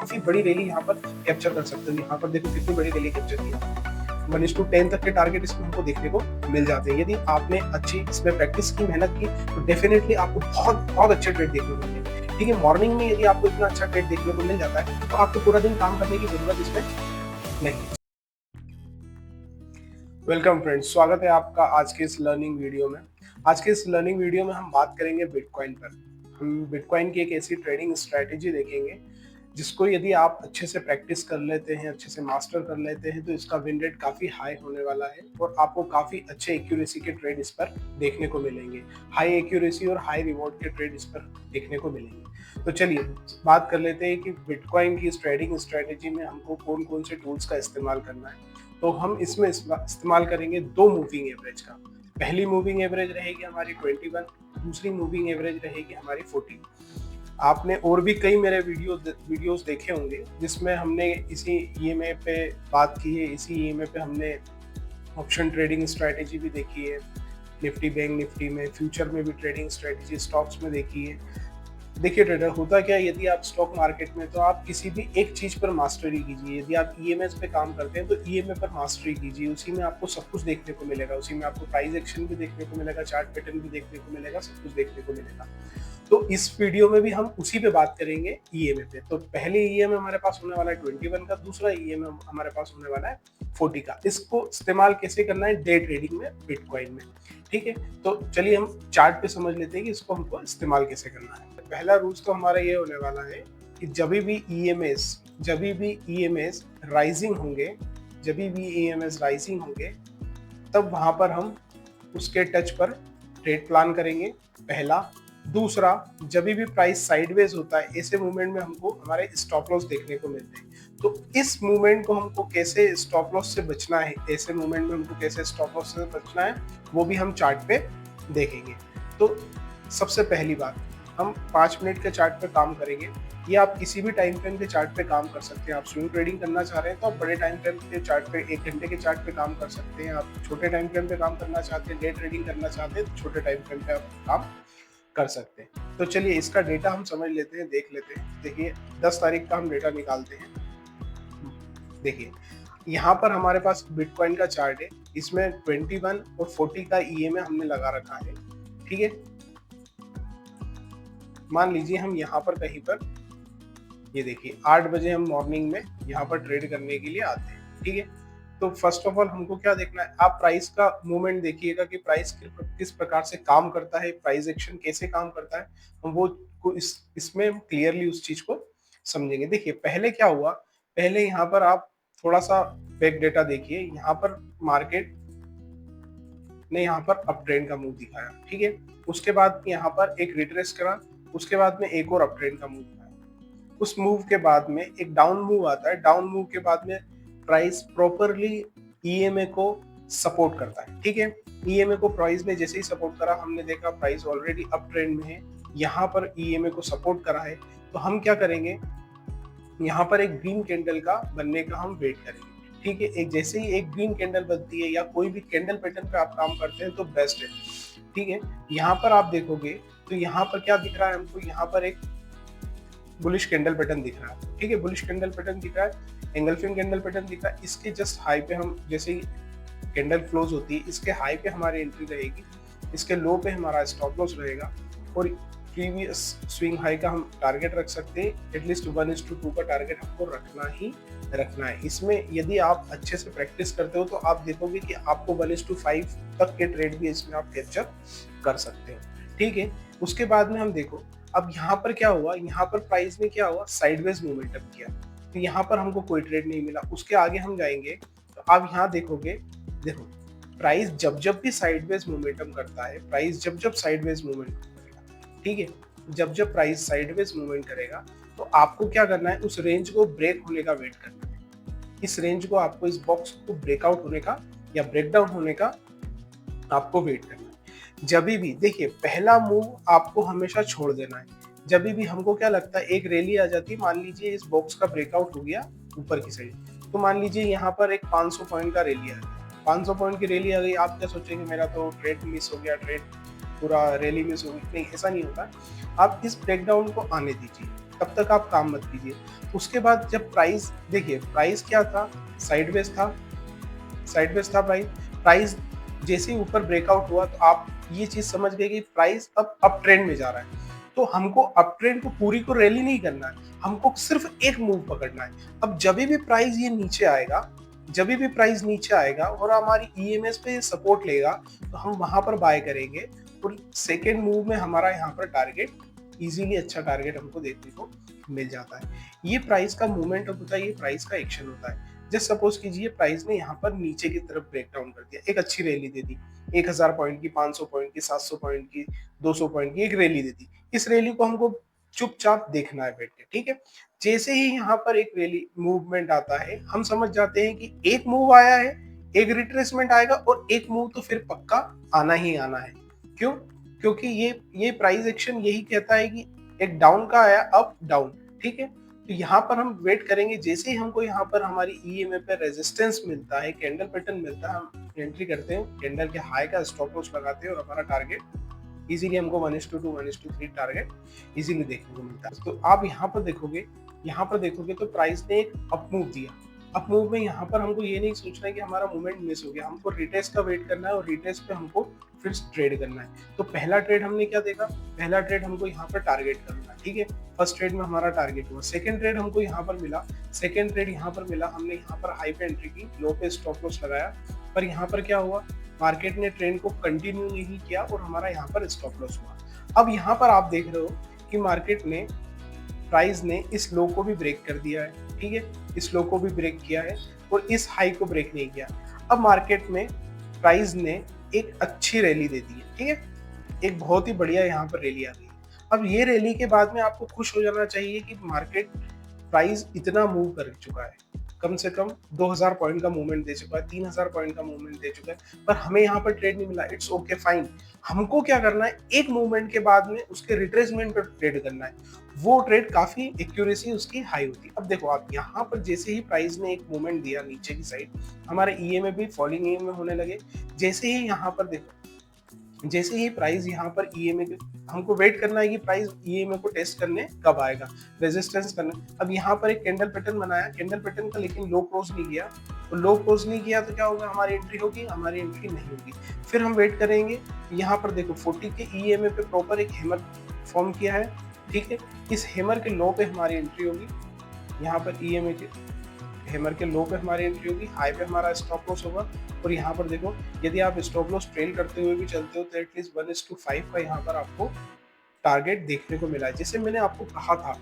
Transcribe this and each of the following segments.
काफी बड़ी रैली यहाँ पर कैप्चर कर सकते हो। यहाँ पर देखो कितनी बड़ी रैली कैप्चर की है। 1:10 तक के टारगेट इसमें हमको देखने को मिल जाते हैं। यदि आपने अच्छी इसमें प्रैक्टिस की, मेहनत की, तो डेफिनेटली आपको बहुत अच्छे ट्रेड देखने को मिलेंगे। ठीक है, मॉर्निंग में यदि आपको इतना अच्छा ट्रेड देखने को मिल जाता है तो आपको पूरा दिन काम करने की जरूरत इसमें नहीं। वेलकम फ्रेंड्स, स्वागत है आपका आज के इस लर्निंग वीडियो में। आज के इस लर्निंग वीडियो में हम बात करेंगे बिटकॉइन पर। हम बिटकॉइन की एक ऐसी ट्रेडिंग स्ट्रेटेजी देखेंगे जिसको यदि आप अच्छे से प्रैक्टिस कर लेते हैं, अच्छे से मास्टर कर लेते हैं, तो इसका विन रेट काफी हाई होने वाला है और आपको काफी अच्छे एक्यूरेसी के ट्रेड इस पर देखने को मिलेंगे। हाई एक्यूरेसी और हाई रिवॉर्ड के ट्रेड इस पर देखने को मिलेंगे। तो चलिए बात कर लेते हैं कि बिटकॉइन की इस ट्रेडिंग स्ट्रेटेजी में हमको कौन कौन से टूल्स का इस्तेमाल करना है। तो हम इसमें इस्तेमाल करेंगे 2 मूविंग एवरेज का। पहली मूविंग एवरेज रहेगी हमारी 21, दूसरी मूविंग एवरेज रहेगी हमारी 14। आपने और भी कई मेरे वीडियोस देखे होंगे जिसमें हमने इसी ईएमए पे बात की है। इसी ईएमए पे हमने ऑप्शन ट्रेडिंग स्ट्रेटेजी भी देखी है, निफ्टी बैंक निफ्टी में, फ्यूचर में भी ट्रेडिंग स्ट्रेटेजी स्टॉक्स में देखी है। देखिए ट्रेडर, होता क्या है, यदि आप स्टॉक मार्केट में तो आप किसी भी एक चीज पर मास्टरी कीजिए। यदि आप ईएमएस पे काम करते हैं तो ईएमए पर मास्टरी कीजिए, उसी में आपको सब कुछ देखने को मिलेगा। उसी में आपको प्राइस एक्शन भी देखने को मिलेगा, चार्ट पैटर्न भी देखने को मिलेगा, सब कुछ देखने को मिलेगा। तो इस वीडियो में भी हम उसी पे बात करेंगे, ईएमए पे। तो पहले ईएमए हमारे पास होने वाला है 21 का, दूसरा ईएमए हमारे पास होने वाला है 40 का। इसको इस्तेमाल कैसे करना है डे ट्रेडिंग में, बिटकॉइन में। ठीक है, तो चलिए हम चार्ट पे समझ लेते हैं कि इसको हमको इस्तेमाल कैसे करना है। पहला रूल्स तो हमारा ये होने वाला है कि जब भी ईएमएस राइजिंग होंगे, तब वहां पर हम उसके टच पर ट्रेड प्लान करेंगे, पहला। दूसरा, जब भी प्राइस साइडवेज होता है, ऐसे मूवमेंट में हमको हमारे स्टॉप लॉस देखने को मिलते हैं। तो इस मूवमेंट को हमको कैसे स्टॉप लॉस से बचना है, ऐसे मूवमेंट में हमको कैसे स्टॉप लॉस से बचना है, वो भी हम चार्ट पे देखेंगे। तो सबसे पहली बात, हम 5 मिनट के चार्ट पे काम करेंगे। ये आप किसी भी टाइम फ्रेम के चार्ट पे काम कर सकते हैं। आप स्विंग ट्रेडिंग करना चाह रहे हैं तो आप बड़े टाइम फ्रेम के चार्ट पे, 1 घंटे के चार्ट पे काम कर सकते हैं। आप छोटे टाइम फ्रेम पे काम करना चाहते हैं, डे ट्रेडिंग करना चाहते हैं, तो छोटे टाइम फ्रेम पे आप काम कर सकते हैं। तो चलिए इसका डेटा हम समझ लेते हैं, देख लेते हैं। देखिए 10 तारीख का हम डेटा निकालते हैं। देखिए यहाँ पर हमारे पास बिटकॉइन का चार्ट है, इसमें 21 और 40 का ईएमए हमने लगा रखा है। ठीक है, मान लीजिए हम यहाँ पर कहीं पर, ये देखिए 8 बजे हम मॉर्निंग में यहाँ पर ट्रेड करने के लिए आते हैं। ठीक है, तो फर्स्ट ऑफ ऑल हमको क्या देखना है, आप प्राइस का मूवमेंट देखिएगा कि प्राइस किस प्रकार से काम करता है, प्राइस एक्शन कैसे काम करता है। हम वो को इसमें क्लियरली उस चीज को समझेंगे। देखिए पहले क्या हुआ, पहले यहाँ पर आप थोड़ा सा बैक डेटा देखिए। यहाँ पर मार्केट ने यहाँ पर अप ट्रेंड का मूव दिखाया। ठीक है, उसके बाद यहाँ पर एक रिट्रेस करा, उसके बाद में एक और अप ट्रेंड का मूव दिखाया। उस मूव के बाद में एक डाउन मूव आता है। डाउन मूव के बाद में प्राइस प्रॉपरली ईएमए को सपोर्ट करता है। ठीक है, ईएमए को प्राइस ने जैसे ही सपोर्ट करा, हमने देखा प्राइस ऑलरेडी अप ट्रेंड में है, यहाँ पर ईएमए को सपोर्ट करा है। तो हम क्या करेंगे, यहाँ पर एक ग्रीन कैंडल का बनने का हम वेट करेंगे। ठीक है, एक जैसे ही एक ग्रीन कैंडल बनती है या कोई भी कैंडल पैटर्न पे आप काम करते हैं तो बेस्ट है। ठीक है, यहाँ पर आप देखोगे तो यहाँ पर क्या दिख रहा है हमको, यहाँ पर एक बुलिश कैंडल पैटर्न दिख रहा है। ठीक है, बुलिश कैंडल पैटर्न दिख रहा है, एंगल्फिंग कैंडल पैटर्न दिख रहा है। इसके जस्ट हाई पे हम, जैसे ही कैंडल क्लोज होती है, इसके हाई पे हमारी एंट्री रहेगी, इसके लो पे हमारा स्टॉप लॉस रहेगा और प्रीवियस स्विंग हाई का हम टारगेट रख सकते हैं। एटलीस्ट 1:2 का टारगेट हमको रखना है। इसमें यदि आप अच्छे से प्रैक्टिस करते हो तो आप देखोगे कि आपको 1:5 तक के ट्रेड भी इसमें आप कैप्चर कर सकते हो। ठीक है, उसके बाद में हम देखो, अब यहाँ पर क्या हुआ, यहाँ पर प्राइस में क्या हुआ, साइडवेज मोमेंटम किया, तो यहाँ पर हमको कोई ट्रेड नहीं मिला। उसके आगे हम जाएंगे तो आप यहाँ देखोगे, देखो प्राइस जब भी साइडवेज मोमेंटम करता है, प्राइस जब साइडवेज मूवमेंट करेगा, ठीक है, जब प्राइस साइडवेज मूवमेंट करेगा तो आपको क्या करना है, उस रेंज को ब्रेक होने का वेट करना है। इस रेंज को आपको, इस बॉक्स को ब्रेकआउट होने का या ब्रेकडाउन होने का आपको वेट करना है। जब भी देखिए, पहला मूव आपको हमेशा छोड़ देना है। जब भी हमको क्या लगता है, एक रैली आ जाती है, मान लीजिए इस बॉक्स का ब्रेकआउट हो गया ऊपर की साइड, तो मान लीजिए यहाँ पर एक 500 पॉइंट का रैली आ गई, 500 पॉइंट की रैली आ गई, आप क्या सोचेंगे, मेरा तो ट्रेड मिस हो गया, ट्रेड पूरा रैली मिस हो गई। नहीं, ऐसा नहीं होता। आप इस ब्रेकडाउन को आने दीजिए, तब तक आप काम मत कीजिए। उसके बाद जब प्राइस देखिए, प्राइस क्या था, साइडवेज था, साइडवेज था प्राइस। प्राइस जैसे ही ऊपर ब्रेकआउट हुआ तो आप ये चीज समझ गए कि प्राइस अब अप ट्रेंड में जा रहा है। तो हमको अप ट्रेंड को पूरी को रैली नहीं करना है, हमको सिर्फ एक मूव पकड़ना है। अब जब भी प्राइस ये नीचे आएगा, जब भी प्राइस नीचे आएगा और हमारी ईएमएस पे सपोर्ट लेगा, तो हम वहां पर बाय करेंगे और सेकेंड मूव में हमारा यहाँ पर टारगेट इजीली, अच्छा टारगेट हमको देखने को मिल जाता है। ये प्राइस का मूवमेंट होता है, ये प्राइस का एक्शन होता है। जस्ट सपोज कीजिए प्राइस ने यहाँ पर नीचे की तरफ ब्रेक डाउन कर दिया, एक अच्छी रैली दे दी, 1000 पॉइंट की, 500 पॉइंट की, 700 पॉइंट की, 200 पॉइंट की एक रैली दे दी। इस रैली को हमको चुपचाप देखना है बैठ के, ठीक है। जैसे ही यहाँ पर एक रैली मूवमेंट आता है, हम समझ जाते हैं कि एक मूव आया है, एक रिट्रेसमेंट आएगा और एक मूव तो फिर पक्का आना ही आना है। क्यों? क्योंकि ये प्राइस एक्शन यही कहता है कि एक डाउन का आया, अप डाउन, ठीक है। तो यहाँ पर हम वेट करेंगे, जैसे ही हमको यहाँ पर हमारी ईएमए पे रेजिस्टेंस मिलता है, कैंडल पैटर्न मिलता है, हम एंट्री करते हैं, कैंडल के हाई का स्टॉप लॉस लगाते हैं और हमारा टारगेट इजीली हमको 1:2 1:3 टारगेट इजीली देखने को मिलता है। तो आप यहाँ पर देखोगे तो प्राइस ने एक अप मूव दिया। अप मूव में यहाँ पर हमको ये नहीं सोचना है कि हमारा मूवमेंट मिस हो गया, हमको रिटेस्ट का वेट करना है और रिटेस्ट पे हमको फिर ट्रेड करना है। तो पहला ट्रेड हमने क्या देखा, पहला ट्रेड हमको यहाँ पर टारगेट करना है, ठीक है। फर्स्ट ट्रेड में हमारा टारगेट हुआ, सेकंड ट्रेड हमको यहाँ पर मिला, सेकंड ट्रेड यहाँ पर मिला, हमने यहाँ पर हाई पे एंट्री की, लो पे स्टॉप लॉस लगाया, पर यहाँ पर क्या हुआ, मार्केट ने ट्रेंड को कंटिन्यू नहीं किया और हमारा यहाँ पर स्टॉप लॉस हुआ। अब यहाँ पर आप देख रहे हो कि मार्केट ने, प्राइस ने इस लो को भी ब्रेक कर दिया है, ठीक है, इस लो को भी ब्रेक किया है और इस हाई को ब्रेक नहीं किया। अब मार्केट में प्राइस ने एक अच्छी रैली दे दी है, ठीक है, एक बहुत ही बढ़िया यहाँ पर रैली आ गई। अब ये रैली के बाद में आपको खुश हो जाना चाहिए कि मार्केट प्राइस इतना मूव कर चुका है, कम से कम 2000 पॉइंट का मूवमेंट दे चुका है, 3000 पॉइंट का मूवमेंट दे चुका है, पर हमें यहाँ पर ट्रेड नहीं मिला। It's okay, fine. हमको क्या करना है, एक मूवमेंट के बाद में उसके रिट्रेसमेंट पर ट्रेड करना है, वो ट्रेड काफी एक्यूरेसी उसकी हाई होती है। अब देखो आप यहाँ पर जैसे ही प्राइस ने एक मूवमेंट दिया नीचे की साइड, हमारे ईएमए भी फॉलिंग ईएमए होने लगे। जैसे ही यहाँ पर देखो, जैसे ही प्राइस यहाँ पर ईएमए हमको वेट करना है कि प्राइस ईएमए को टेस्ट करने कब आएगा, रेजिस्टेंस करने। अब यहाँ पर एक कैंडल पैटर्न बनाया, कैंडल पैटर्न का लेकिन लो क्रॉस नहीं किया, तो लो क्रॉस नहीं किया तो क्या होगा, हमारी एंट्री होगी, हमारी एंट्री नहीं होगी। फिर हम वेट करेंगे, यहाँ पर देखो 40 के ईएमए पे प्रॉपर एक हैमर फॉर्म किया है, ठीक है, इस हैमर के लो पे हमारी एंट्री होगी, यहाँ पर ईएमए के हैमर के लो पे हमारी एंट्री होगी, हाई पे हमारा स्टॉप लॉस होगा। और यहाँ पर देखो, यदि आप स्टॉप लॉस ट्रेल करते हुए भी चलते हो तो एटलीस्ट 1:5 का यहाँ पर आपको टारगेट देखने को मिला है। जैसे मैंने आपको कहा था,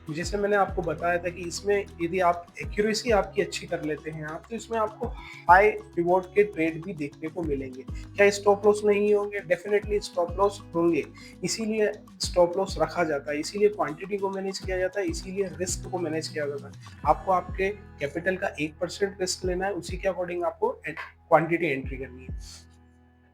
जैसे मैंने आपको बताया था कि इसमें यदि आप एक्यूरेसी आपकी अच्छी कर लेते हैं आप, तो इसमें आपको हाई रिवॉर्ड के ट्रेड भी देखने को मिलेंगे। क्या स्टॉप लॉस नहीं होंगे? डेफिनेटली स्टॉप लॉस होंगे, इसीलिए स्टॉप लॉस रखा जाता है, इसीलिए क्वांटिटी को मैनेज किया जाता है, इसीलिए रिस्क को मैनेज किया जाता है। आपको आपके कैपिटल का 1% रिस्क लेना है, उसी के अकॉर्डिंग आपको क्वांटिटी एंट्री करनी है,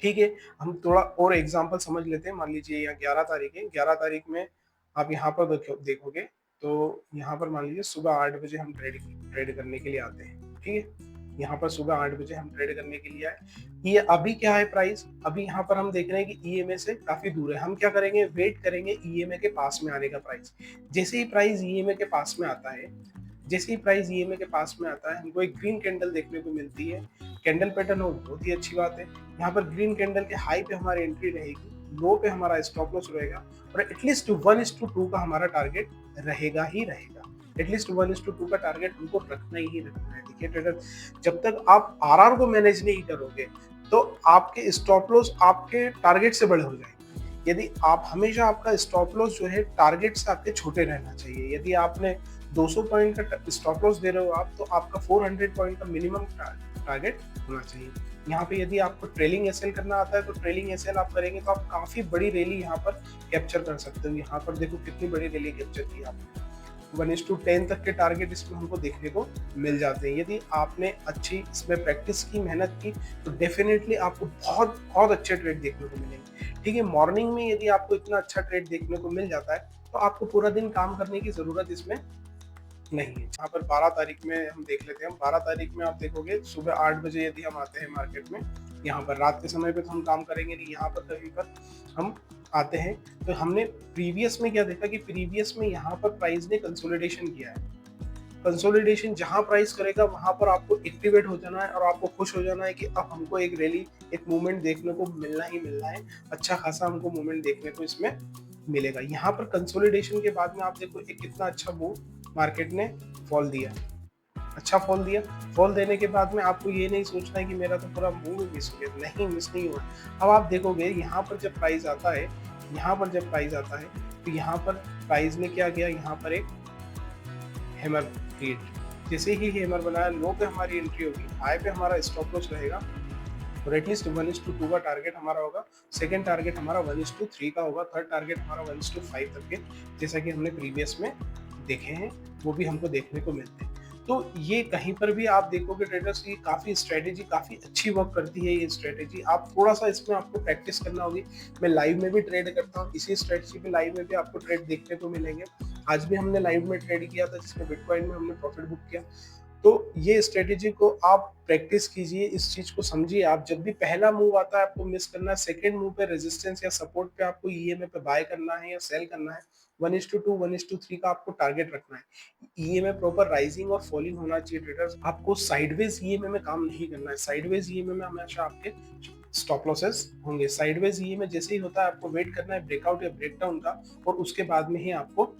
ठीक है। हम थोड़ा और एग्जांपल समझ लेते हैं। मान लीजिए यहाँ 11 तारीख है, 11 तारीख में आप यहाँ पर देखोगे तो यहाँ पर मान लीजिए सुबह 8 बजे हम ट्रेड करने के लिए आते हैं, ठीक है। यहाँ पर सुबह 8 बजे हम ट्रेड करने के लिए आए। ये अभी क्या है प्राइस, अभी यहाँ पर हम देख रहे हैं कि ईएमए से काफी दूर है। हम क्या करेंगे, वेट करेंगे ईएमए के पास में आने का प्राइस। जैसे ही प्राइस ईएमए के पास में आता है, जैसे ही प्राइस ईएमए के पास में आता है, हमको एक ग्रीन कैंडल देखने को मिलती है, कैंडल पैटर्न हो, बहुत ही अच्छी बात है। यहाँ पर ग्रीन कैंडल के हाई पे हमारी एंट्री रहेगी, लो पे हमारा स्टॉप लॉस रहेगा और एटलीस्ट 1:2 का हमारा टारगेट रहेगा ही रहेगा। एटलीस्ट 1:2 का टारगेट हमको रखना ही रखना है। देखिए ट्रेडर, जब तक आप आरआर को मैनेज नहीं करोगे तो आपके स्टॉप लॉस आपके टारगेट से बड़े हो जाएंगे। यदि आप हमेशा, आपका स्टॉप लॉस जो है टारगेट से आपके छोटे रहना चाहिए। यदि आपने 200 पॉइंट का स्टॉप लॉस दे रहे हो आप, तो आपका 400 पॉइंट का मिनिमम टारगेट होना चाहिए। यहाँ पे यदि आपको ट्रेलिंग एसएल करना आता है तो ट्रेलिंग एसएल आप करेंगे तो आप काफी बड़ी रैली यहाँ पर कैप्चर कर सकते हो। यहाँ पर देखो कितनी बड़ी रैली कैप्चर की आपने, 1:10 तक के टारगेट इसमें हमको देखने को मिल जाते हैं। यदि आपने अच्छी इसमें प्रैक्टिस की, मेहनत की, तो डेफिनेटली आपको बहुत बहुत अच्छे ट्रेड देखने को मिलेंगे, ठीक है। मॉर्निंग में यदि आपको इतना अच्छा ट्रेड देखने को मिल जाता है तो आपको पूरा दिन काम करने की जरूरत इसमें नहीं है। यहाँ पर 12 तारीख में हम देख लेते हैं। 12 तारीख में आप देखोगे सुबह 8 बजे यदि हम आते हैं मार्केट में, यहाँ पर रात के समय पे तो हम काम करेंगे नहीं, यहाँ पर कहीं पर हम आते हैं, तो हमने प्रीवियस में क्या देखा कि प्रीवियस में यहाँ पर प्राइस ने कंसोलिडेशन किया है। कंसोलिडेशन जहाँ प्राइस करेगा वहाँ पर आपको एक्टिवेट हो जाना है और आपको खुश हो जाना है कि अब हमको एक रैली, एक मूवमेंट देखने को मिलना ही मिलना है। अच्छा खासा हमको मूवमेंट देखने को इसमें मिलेगा। यहाँ पर कंसोलिडेशन के बाद में आप देखो एक कितना अच्छा मूव मार्केट ने फॉल दिया, अच्छा फॉल दिया। फॉल देने के बाद में आपको ये नहीं सोचना है कि मेरा तो पूरा मूव मिस हो गया, नहीं मिस नहीं हुआ। अब आप देखोगे यहाँ पर जब प्राइस आता है, यहाँ पर जब प्राइस आता है तो यहाँ पर प्राइस ने क्या किया, यहाँ पर एक हैमर क्रिएट, जैसे ही हैमर बनाया लो पे हमारी एंट्री होगी, हाई पे हमारा स्टॉप लॉस रहेगा और एटलीस्ट 1:2 का टारगेट हमारा होगा, सेकंड टारगेट हमारा 1:3 का होगा, थर्ड टारगेट हमारा 1:5 तक के, जैसा कि हमने प्रीवियस में देखे हैं, वो भी हमको देखने को मिलते हैं। तो ये कहीं पर भी आप देखोगे ट्रेडर्स, ये काफ़ी स्ट्रेटेजी काफ़ी अच्छी वर्क करती है ये स्ट्रेटेजी। आप थोड़ा सा इसमें आपको प्रैक्टिस करना होगी। मैं लाइव में भी ट्रेड करता हूँ, इसी स्ट्रेटेजी पे लाइव में भी आपको ट्रेड देखने को मिलेंगे। आज भी हमने लाइव में ट्रेड किया था जिसमें बिटकॉइन में हमने प्रॉफिट बुक किया। तो ये स्ट्रेटेजी को आप प्रैक्टिस कीजिए, इस चीज को समझिए। आप जब भी पहला मूव आता है आपको मिस करना है, सेकंड मूव पे रेजिस्टेंस या सपोर्ट पे आपको ईएमए पे बाय करना है या सेल करना है। 1:2 1:3 का आपको टारगेट रखना है। ईएमए प्रॉपर राइजिंग और फॉलिंग होना चाहिए ट्रेडर्स। आपको साइडवेज ईएमए में काम नहीं करना है। साइडवेज ईएमए में हमेशा आपके स्टॉप लॉसेस होंगे। साइडवेज ईएमए जैसे ही होता है आपको वेट करना है ब्रेकआउट या ब्रेकडाउन का, और उसके बाद में ही आपको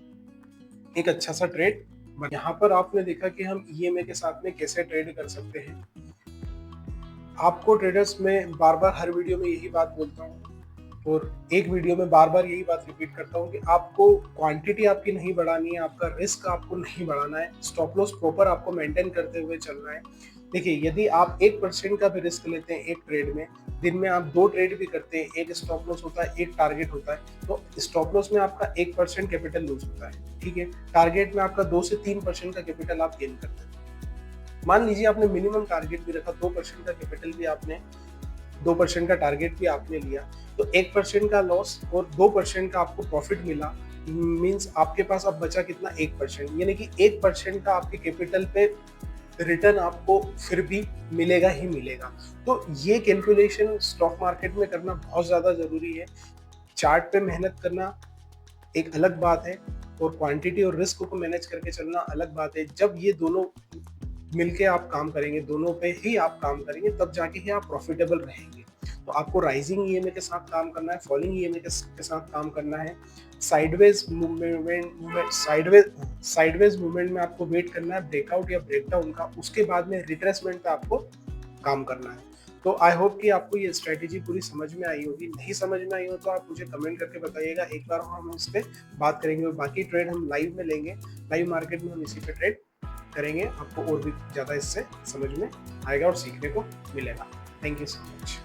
एक अच्छा सा ट्रेड। यहाँ पर आपने देखा कि हम ईएमए के साथ में कैसे ट्रेड कर सकते हैं। आपको ट्रेडर्स में बार बार हर वीडियो में यही बात बोलता हूँ और एक वीडियो में बार बार यही बात रिपीट करता हूँ कि आपको क्वांटिटी आपकी नहीं बढ़ानी है, आपका रिस्क आपको नहीं बढ़ाना है, स्टॉप लॉस प्रॉपर आपको मेंटेन करते हुए चलना है। देखिए, यदि आप 1% का भी रिस्क लेते हैं एक ट्रेड में, दिन में आप 2 ट्रेड भी करते हैं, एक स्टॉप लॉस होता है, एक टारगेट होता है, तो स्टॉप लॉस में आपका 1% कैपिटल लूज होता है, ठीक है। टारगेट में आपका 2 से 3% का कैपिटल आप गेन करते हैं। मान लीजिए आपने मिनिमम टारगेट भी रखा, 2% का कैपिटल भी आपने, 2% का टारगेट भी आपने लिया, तो 1% का लॉस और 2% का आपको प्रॉफिट मिला, मींस आपके पास अब बचा कितना, 1%, यानी कि 1% का आपके कैपिटल पे रिटर्न आपको फिर भी मिलेगा ही मिलेगा। तो ये कैलकुलेशन स्टॉक मार्केट में करना बहुत ज्यादा जरूरी है। चार्ट पे मेहनत करना एक अलग बात है और क्वांटिटी और रिस्क को मैनेज करके चलना अलग बात है। जब ये दोनों मिलके आप काम करेंगे, दोनों पे ही आप काम करेंगे, तब जाके ही आप प्रॉफिटेबल रहेंगे। तो आपको राइजिंग ईएमए के साथ काम करना है, फॉलिंग ईएमए के साथ काम करना है, साइडवेज मूवमेंट साइडवेज मूवमेंट में आपको वेट करना है ब्रेकआउट या ब्रेकडाउन का, उसके बाद में रिट्रेसमेंट पे आपको काम करना है। तो आई होप कि आपको ये स्ट्रेटेजी पूरी समझ में आई होगी। नहीं समझ में आई हो तो आप मुझे कमेंट करके बताइएगा, एक बार हम इस पे बात करेंगे और बाकी ट्रेड हम लाइव में लेंगे। लाइव मार्केट में हम इसी पे ट्रेड करेंगे, आपको और भी ज़्यादा इससे समझ में आएगा और सीखने को मिलेगा। Thank you so much.